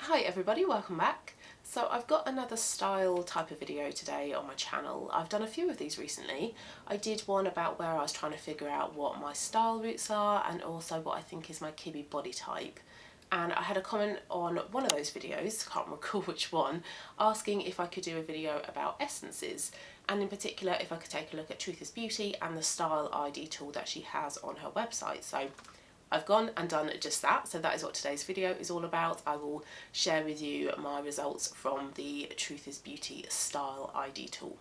Hi everybody, welcome back. So I've got another style type of video today on my channel. I've done a few of these recently. I did one about where I was trying to figure out what my style roots are and also what I think is my kibby body type. And I had a comment on one of those videos, can't recall which one, asking if I could do a video about essences, and in particular if I could take a look at Truth is Beauty and the style ID tool that she has on her website. So I've gone and done just that, so that is what today's video is all about. I will share with you my results from the Truth is Beauty style ID tool.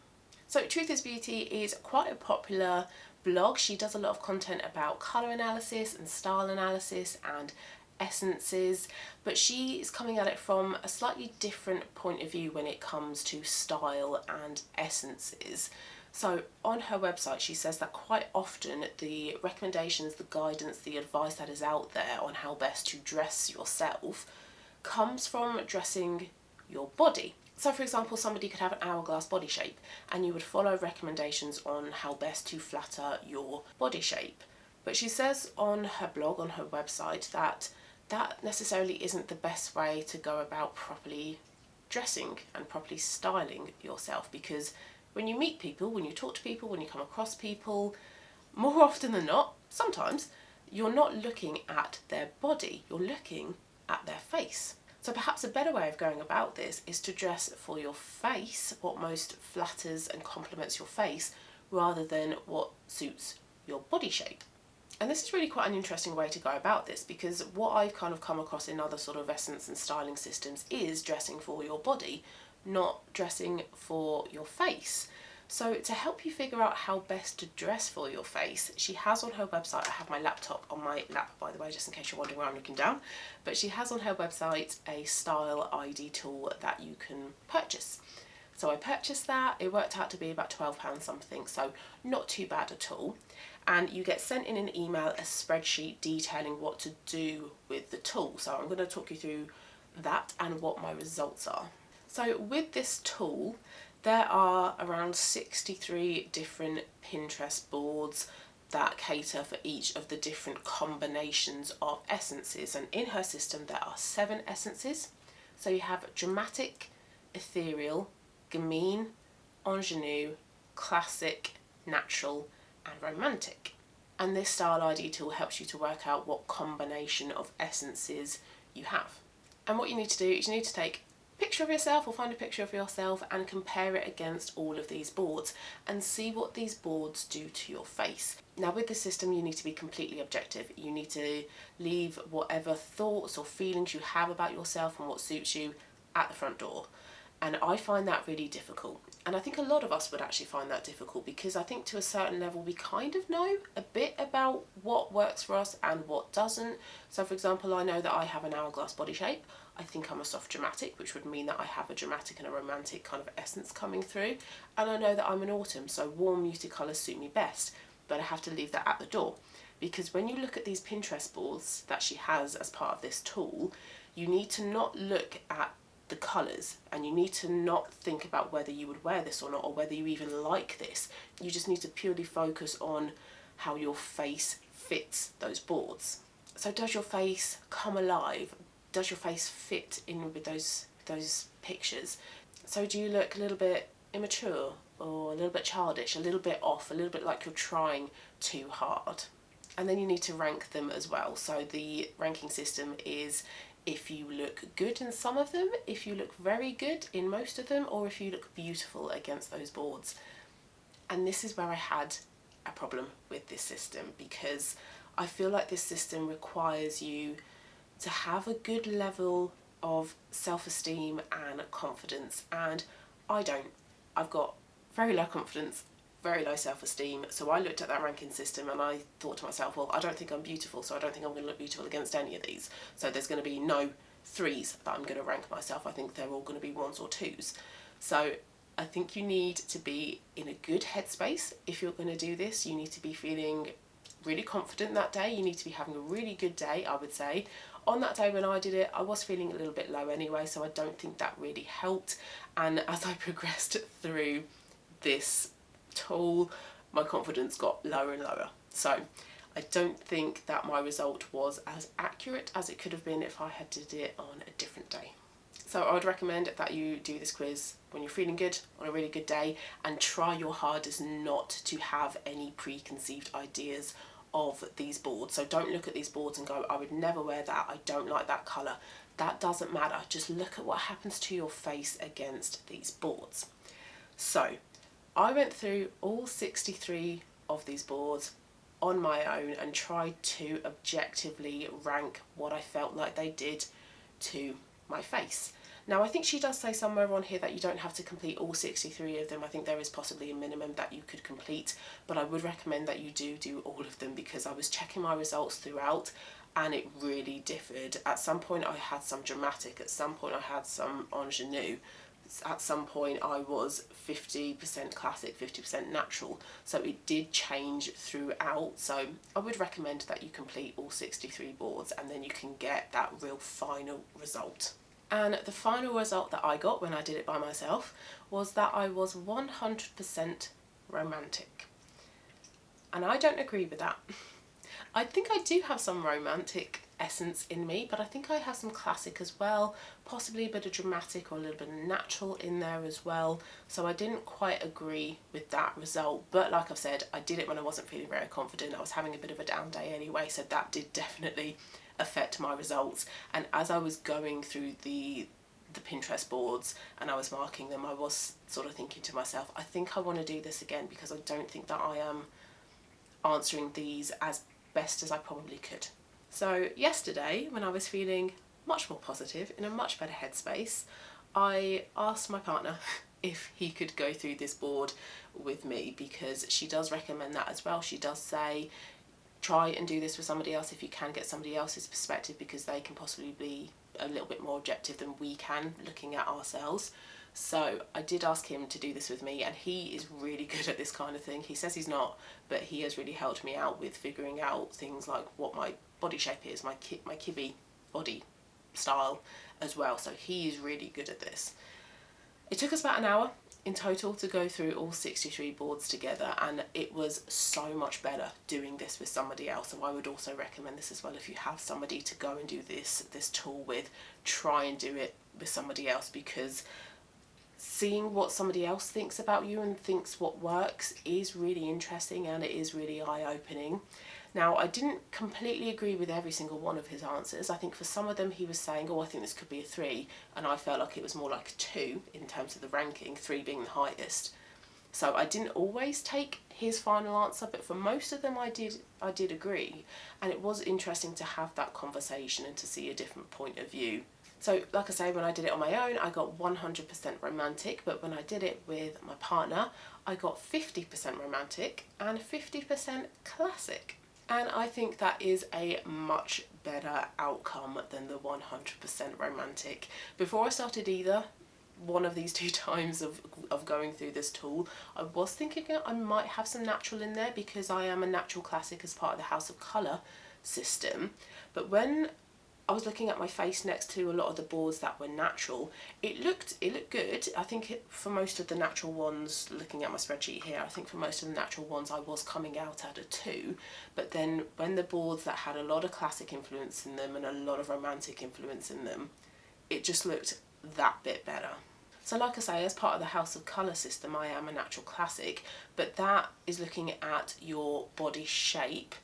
So Truth is Beauty is quite a popular blog. She does a lot of content about colour analysis and style analysis and essences, but she is coming at it from a slightly different point of view when it comes to style and essences. So on her website she says that quite often the recommendations, the guidance, the advice that is out there on how best to dress yourself comes from dressing your body. So for example, somebody could have an hourglass body shape and you would follow recommendations on how best to flatter your body shape. But she says on her blog, on her website, that that necessarily isn't the best way to go about properly dressing and properly styling yourself, because when you meet people, when you talk to people, when you come across people, more often than not, sometimes, you're not looking at their body, you're looking at their face. So perhaps a better way of going about this is to dress for your face, what most flatters and complements your face, rather than what suits your body shape. And this is really quite an interesting way to go about this, because what I've kind of come across in other sort of essence and styling systems is dressing for your body, not dressing for your face. So to help you figure out how best to dress for your face, she has on her website, I have my laptop on my lap by the way, just in case you're wondering where I'm looking down, but she has on her website a style ID tool that you can purchase. So I purchased that, it worked out to be about £12 something, so not too bad at all. And you get sent in an email a spreadsheet detailing what to do with the tool. So I'm going to talk you through that and what my results are. So with this tool, there are around 63 different Pinterest boards that cater for each of the different combinations of essences. And in her system, there are 7 essences. So you have dramatic, ethereal, gamine, ingenue, classic, natural, and romantic. And this style ID tool helps you to work out what combination of essences you have. And what you need to do is you need to take a picture of yourself, or find a picture of yourself and compare it against all of these boards and see what these boards do to your face. Now with this system you need to be completely objective. You need to leave whatever thoughts or feelings you have about yourself and what suits you at the front door. And I find that really difficult. And I think a lot of us would actually find that difficult, because I think to a certain level we kind of know a bit about what works for us and what doesn't. So for example, I know that I have an hourglass body shape. I think I'm a soft dramatic, which would mean that I have a dramatic and a romantic kind of essence coming through. And I know that I'm an autumn, so warm muted colours suit me best. But I have to leave that at the door, because when you look at these Pinterest boards that she has as part of this tool, you need to not look at the colours, and you need to not think about whether you would wear this or not, or whether you even like this. You just need to purely focus on how your face fits those boards. So does your face come alive? Does your face fit in with those pictures? So do you look a little bit immature, or a little bit childish, a little bit off, a little bit like you're trying too hard? And then you need to rank them as well. So the ranking system is if you look good in some of them, if you look very good in most of them, or if you look beautiful against those boards. And this is where I had a problem with this system, because I feel like this system requires you to have a good level of self-esteem and confidence, and I don't. I've got very low confidence, very low self-esteem, so I looked at that ranking system and I thought to myself, well, I don't think I'm beautiful, so I don't think I'm going to look beautiful against any of these. So there's going to be no 3s that I'm going to rank myself. I think they're all going to be 1s or 2s. So I think you need to be in a good headspace if you're going to do this. You need to be feeling really confident that day. You need to be having a really good day, I would say. On that day when I did it, I was feeling a little bit low anyway, so I don't think that really helped. And as I progressed through this tool, my confidence got lower and lower. So I don't think that my result was as accurate as it could have been if I had did it on a different day. So I would recommend that you do this quiz when you're feeling good, on a really good day, and try your hardest not to have any preconceived ideas of these boards. So don't look at these boards and go, I would never wear that, I don't like that colour. That doesn't matter. Just look at what happens to your face against these boards. So I went through all 63 of these boards on my own and tried to objectively rank what I felt like they did to my face. Now, I think she does say somewhere on here that you don't have to complete all 63 of them. I think there is possibly a minimum that you could complete, but I would recommend that you do all of them, because I was checking my results throughout and it really differed. At some point I had some dramatic, at some point I had some ingenue, at some point I was 50% classic, 50% natural. So it did change throughout. So I would recommend that you complete all 63 boards and then you can get that real final result. And the final result that I got when I did it by myself was that I was 100% romantic. And I don't agree with that. I think I do have some romantic essence in me, but I think I have some classic as well, possibly a bit of dramatic or a little bit of natural in there as well. So I didn't quite agree with that result, but like I've said, I did it when I wasn't feeling very confident. I was having a bit of a down day anyway, so that did definitely affect my results. And as I was going through the Pinterest boards and I was marking them, I was sort of thinking to myself, I think I want to do this again, because I don't think that I am answering these as best as I probably could. So yesterday, when I was feeling much more positive, in a much better headspace, I asked my partner if he could go through this board with me, because she does recommend that as well. She does say try and do this with somebody else if you can, get somebody else's perspective, because they can possibly be a little bit more objective than we can looking at ourselves. So I did ask him to do this with me, and he is really good at this kind of thing. He says he's not, but he has really helped me out with figuring out things like what my body shape is, my kibby body style as well. So he is really good at this. It took us about an hour in total to go through all 63 boards together, and it was so much better doing this with somebody else. So I would also recommend this as well. If you have somebody to go and do this tool with, try and do it with somebody else, because seeing what somebody else thinks about you and thinks what works is really interesting, and it is really eye-opening. Now, I didn't completely agree with every single one of his answers. I think for some of them he was saying, oh, I think this could be a 3, and I felt like it was more like a 2 in terms of the ranking, 3 being the highest. So I didn't always take his final answer, but for most of them I did agree, and it was interesting to have that conversation and to see a different point of view. So like I say, when I did it on my own, I got 100% romantic, but when I did it with my partner, I got 50% romantic and 50% classic. And I think that is a much better outcome than the 100% romantic. Before I started either one of these 2 times of going through this tool, I was thinking I might have some natural in there, because I am a natural classic as part of the House of Colour system. But when I was looking at my face next to a lot of the boards that were natural, it looked good. I think for most of the natural ones, looking at my spreadsheet here, I think for most of the natural ones I was coming out at a 2. But then when the boards that had a lot of classic influence in them and a lot of romantic influence in them, it just looked that bit better. So like I say, as part of the House of Colour system, I am a natural classic, but that is looking at your body shape,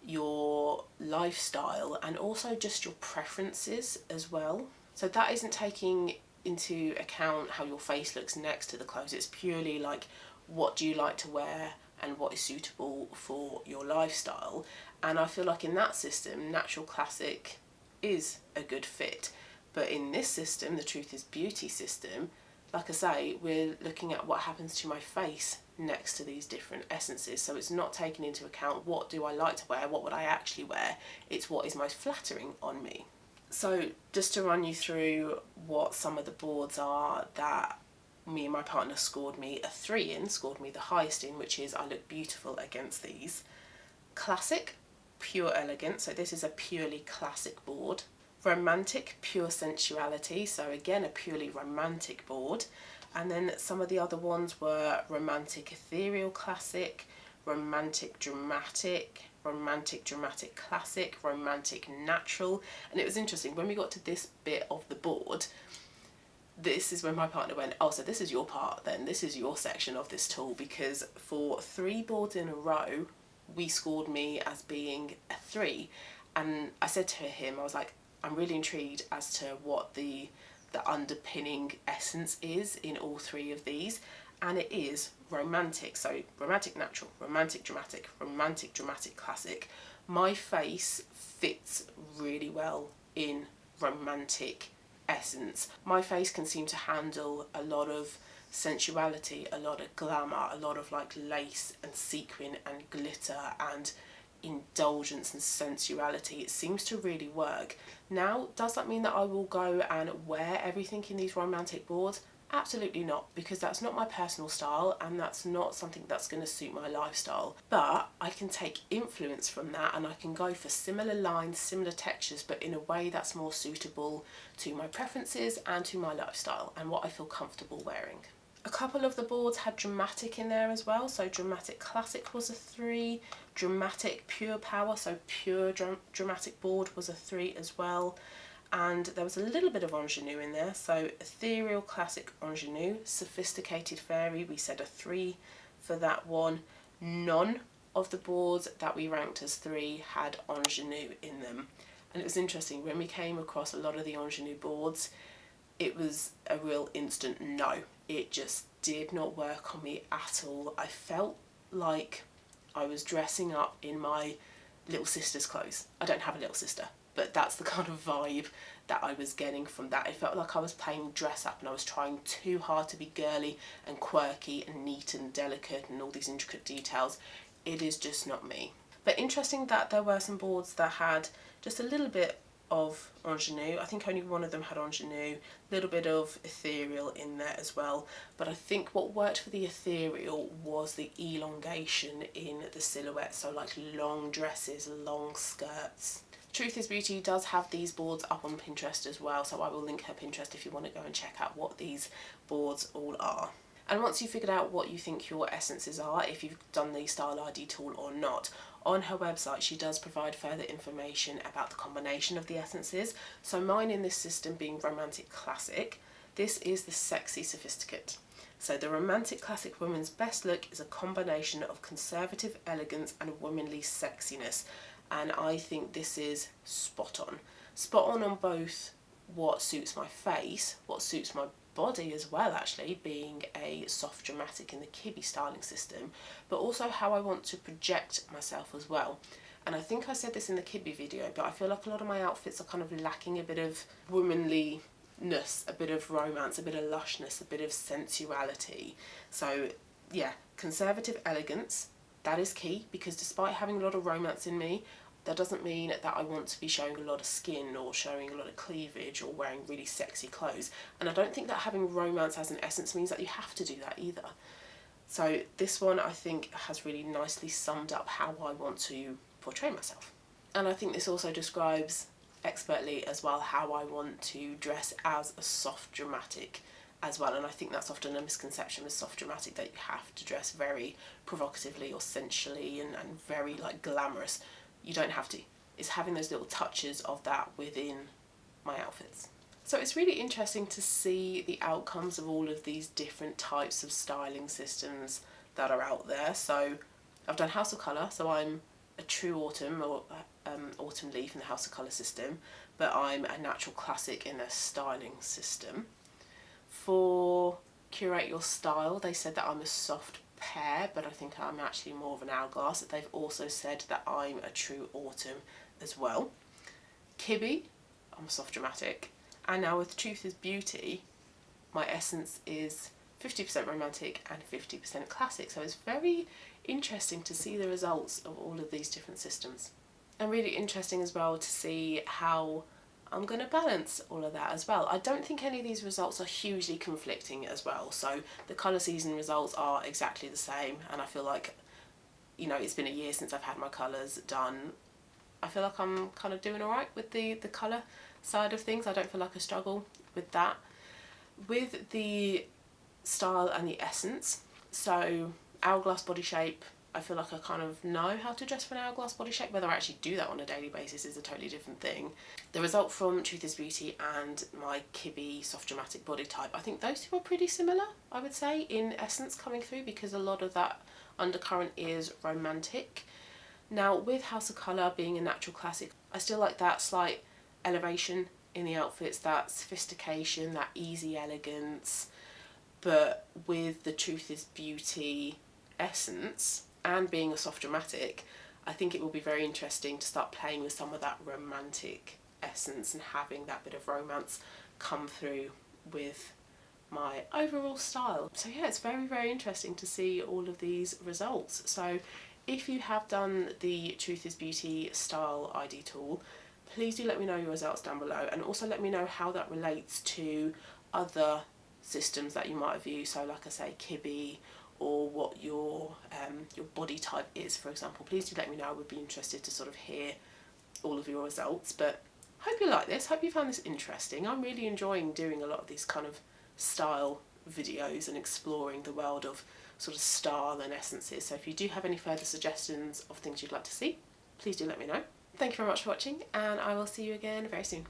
your lifestyle, and also just your preferences as well. So that isn't taking into account how your face looks next to the clothes. It's purely like, what do you like to wear and what is suitable for your lifestyle. And I feel like in that system, natural classic is a good fit. But in this system, the Truth is Beauty system, like I say, we're looking at what happens to my face next to these different essences. So it's not taking into account what do I like to wear, what would I actually wear, it's what is most flattering on me. So just to run you through what some of the boards are that me and my partner scored me a 3 in, scored me the highest in, which is I look beautiful against these. Classic, pure elegance, so this is a purely classic board. Romantic, pure sensuality, so again a purely romantic board. And then some of the other ones were romantic ethereal classic, romantic dramatic classic, romantic natural. And it was interesting, when we got to this bit of the board, this is when my partner went, oh, so this is your part then, this is your section of this tool, because for 3 boards in a row, we scored me as being a 3. And I said to him, I was like, I'm really intrigued as to what the underpinning essence is in all 3 of these, and it is romantic. So romantic natural, romantic dramatic, romantic dramatic classic. My face fits really well in romantic essence. My face can seem to handle a lot of sensuality, a lot of glamour, a lot of like lace and sequin and glitter and indulgence and sensuality. It seems to really work. Now, does that mean that I will go and wear everything in these romantic boards? Absolutely not, because that's not my personal style and that's not something that's going to suit my lifestyle. But I can take influence from that and I can go for similar lines, similar textures, but in a way that's more suitable to my preferences and to my lifestyle and what I feel comfortable wearing. A couple of the boards had dramatic in there as well, so dramatic classic was a 3, dramatic pure power, so pure dramatic board was a 3 as well. And there was a little bit of ingenue in there, so ethereal classic ingenue, sophisticated fairy, we said a 3 for that one. None of the boards that we ranked as 3 had ingenue in them, and it was interesting when we came across a lot of the ingenue boards, it was a real instant no. It just did not work on me at all. I felt like I was dressing up in my little sister's clothes. I don't have a little sister, but that's the kind of vibe that I was getting from that. It felt like I was playing dress up and I was trying too hard to be girly and quirky and neat and delicate and all these intricate details. It is just not me. But interesting that there were some boards that had just a little bit of ingenue. I think only one of them had ingenue, a little bit of ethereal in there as well. But I think what worked for the ethereal was the elongation in the silhouette, so like long dresses, long skirts. Truth is Beauty does have these boards up on Pinterest as well, so I will link her Pinterest if you want to go and check out what these boards all are. And once you've figured out what you think your essences are, if you've done the Style ID tool or not, on her website she does provide further information about the combination of the essences. So mine in this system being Romantic Classic, this is the Sexy Sophisticate. So the Romantic Classic Woman's Best Look is a combination of conservative elegance and womanly sexiness. And I think this is spot on. Spot on both what suits my face, what suits my body as well actually, being a soft dramatic in the Kibbe styling system, but also how I want to project myself as well. And I think I said this in the Kibbe video, but I feel like a lot of my outfits are kind of lacking a bit of womanliness, a bit of romance, a bit of lushness, a bit of sensuality. So yeah, conservative elegance, that is key, because despite having a lot of romance in me, that doesn't mean that I want to be showing a lot of skin or showing a lot of cleavage or wearing really sexy clothes. And I don't think that having romance as an essence means that you have to do that either. So this one I think has really nicely summed up how I want to portray myself. And I think this also describes expertly as well how I want to dress as a soft dramatic as well. And I think that's often a misconception with soft dramatic, that you have to dress very provocatively or sensually and very like glamorous. You don't have to. It's having those little touches of that within my outfits. So it's really interesting to see the outcomes of all of these different types of styling systems that are out there. So I've done House of Colour, so I'm a true autumn or autumn leaf in the House of Colour system, but I'm a natural classic in their styling system. For Curate Your Style, they said that I'm a soft pear, but I think I'm actually more of an hourglass. They've also said that I'm a true autumn as well. Kibbe, I'm a soft dramatic. And now with Truth is Beauty, my essence is 50% romantic and 50% classic. So it's very interesting to see the results of all of these different systems. And really interesting as well to see how I'm going to balance all of that as well. I don't think any of these results are hugely conflicting as well. So the colour season results are exactly the same, and I feel like, you know, it's been a year since I've had my colours done. I feel like I'm kind of doing alright with the colour side of things. I don't feel like I struggle with that. With the style and the essence, so hourglass body shape, I feel like I kind of know how to dress for an hourglass body shape. Whether I actually do that on a daily basis is a totally different thing. The result from Truth is Beauty and my Kibby soft dramatic body type, I think those two are pretty similar, I would say, in essence coming through, because a lot of that undercurrent is romantic. Now, with House of Colour being a natural classic, I still like that slight elevation in the outfits, that sophistication, that easy elegance. But with the Truth is Beauty essence and being a soft dramatic, I think it will be very interesting to start playing with some of that romantic essence and having that bit of romance come through with my overall style. So yeah, it's very, very interesting to see all of these results. So if you have done the Truth is Beauty style ID tool, please do let me know your results down below, and also let me know how that relates to other systems that you might have used. So like I say, Kibby, or what your body type is, for example. Please do let me know. I would be interested to sort of hear all of your results. But hope you like this, hope you found this interesting. I'm really enjoying doing a lot of these kind of style videos and exploring the world of sort of style and essences. So if you do have any further suggestions of things you'd like to see, please do let me know. Thank you very much for watching, and I will see you again very soon.